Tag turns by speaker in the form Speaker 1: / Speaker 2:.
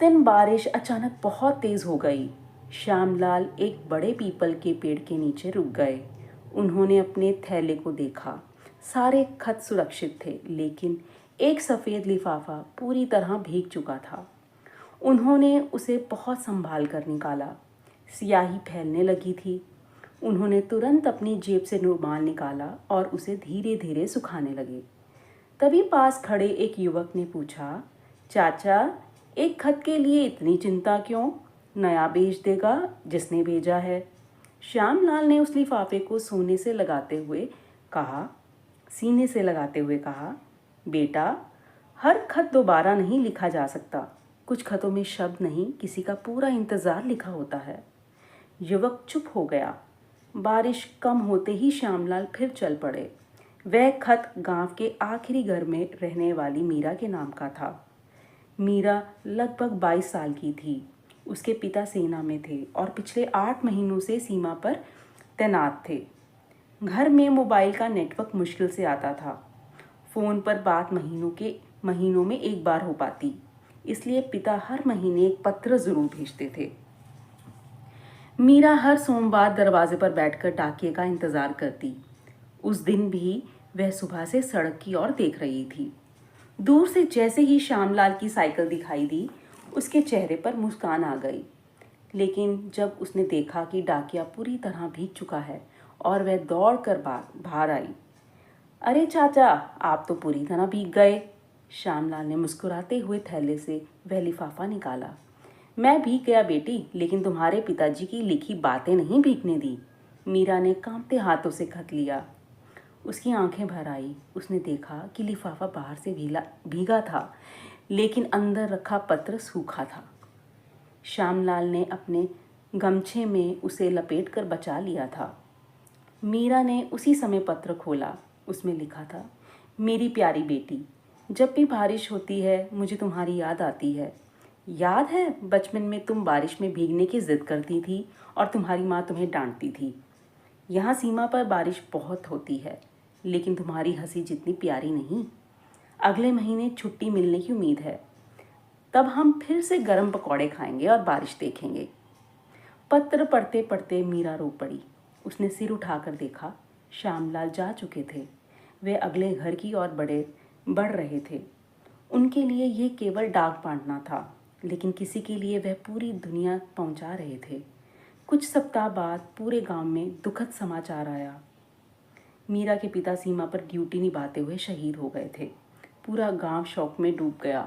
Speaker 1: दिन बारिश अचानक बहुत तेज हो गई। श्यामलाल एक बड़े पीपल के पेड़ के नीचे रुक गए। उन्होंने अपने थैले को देखा। सारे खत सुरक्षित थे, लेकिन एक सफ़ेद लिफाफा पूरी तरह भीग चुका था। उन्होंने उसे बहुत संभाल कर निकाला। स्याही फैलने लगी थी। उन्होंने तुरंत अपनी जेब से रुमाल निकाला और उसे धीरे धीरे सुखाने लगे। तभी पास खड़े एक युवक ने पूछा, चाचा, एक खत के लिए इतनी चिंता क्यों? नया भेज देगा जिसने भेजा है। श्यामलाल ने उस लिफाफे को सीने से लगाते हुए कहा, बेटा, हर खत दोबारा नहीं लिखा जा सकता। कुछ खतों में शब्द नहीं, किसी का पूरा इंतज़ार लिखा होता है। युवक चुप हो गया। बारिश कम होते ही श्यामलाल फिर चल पड़े। वह खत गांव के आखिरी घर में रहने वाली मीरा के नाम का था। मीरा लगभग 22 साल की थी। उसके पिता सेना में थे और पिछले 8 महीनों से सीमा पर तैनात थे। घर में मोबाइल का नेटवर्क मुश्किल से आता था। फ़ोन पर बात महीनों में एक बार हो पाती, इसलिए पिता हर महीने एक पत्र ज़रूर भेजते थे। मीरा हर सोमवार दरवाजे पर बैठकर डाकिये का इंतज़ार करती। उस दिन भी वह सुबह से सड़क की ओर देख रही थी। दूर से जैसे ही श्यामलाल की साइकिल दिखाई दी, उसके चेहरे पर मुस्कान आ गई। लेकिन जब उसने देखा कि डाकिया पूरी तरह भीग चुका है और वह दौड़कर बाहर आई। अरे चाचा, आप तो पूरी तरह भीग गए। श्यामलाल ने मुस्कुराते हुए थैले से वह लिफाफा निकाला। मैं भीग गया बेटी, लेकिन तुम्हारे पिताजी की लिखी बातें नहीं भीगने दी। मीरा ने कांपते हाथों से खत लिया। उसकी आंखें भर आई। उसने देखा कि लिफाफा बाहर से भीगा था, लेकिन अंदर रखा पत्र सूखा था। श्यामलाल ने अपने गमछे में उसे लपेटकर बचा लिया था। मीरा ने उसी समय पत्र खोला। उसमें लिखा था, मेरी प्यारी बेटी, जब भी बारिश होती है मुझे तुम्हारी याद आती है। याद है बचपन में तुम बारिश में भीगने की जिद करती थी और तुम्हारी माँ तुम्हें डांटती थी। यहाँ सीमा पर बारिश बहुत होती है, लेकिन तुम्हारी हंसी जितनी प्यारी नहीं। अगले महीने छुट्टी मिलने की उम्मीद है। तब हम फिर से गर्म पकौड़े खाएंगे और बारिश देखेंगे। पत्र पढ़ते पढ़ते मीरा रो पड़ी। उसने सिर उठाकर देखा। श्यामलाल जा चुके थे। वे अगले घर की ओर बढ़ रहे थे। उनके लिए यह केवल डाक बांटना था, लेकिन किसी के लिए वह पूरी दुनिया पहुंचा रहे थे। कुछ सप्ताह बाद पूरे गांव में दुखद समाचार आया। मीरा के पिता सीमा पर ड्यूटी निभाते हुए शहीद हो गए थे। पूरा गांव शोक में डूब गया।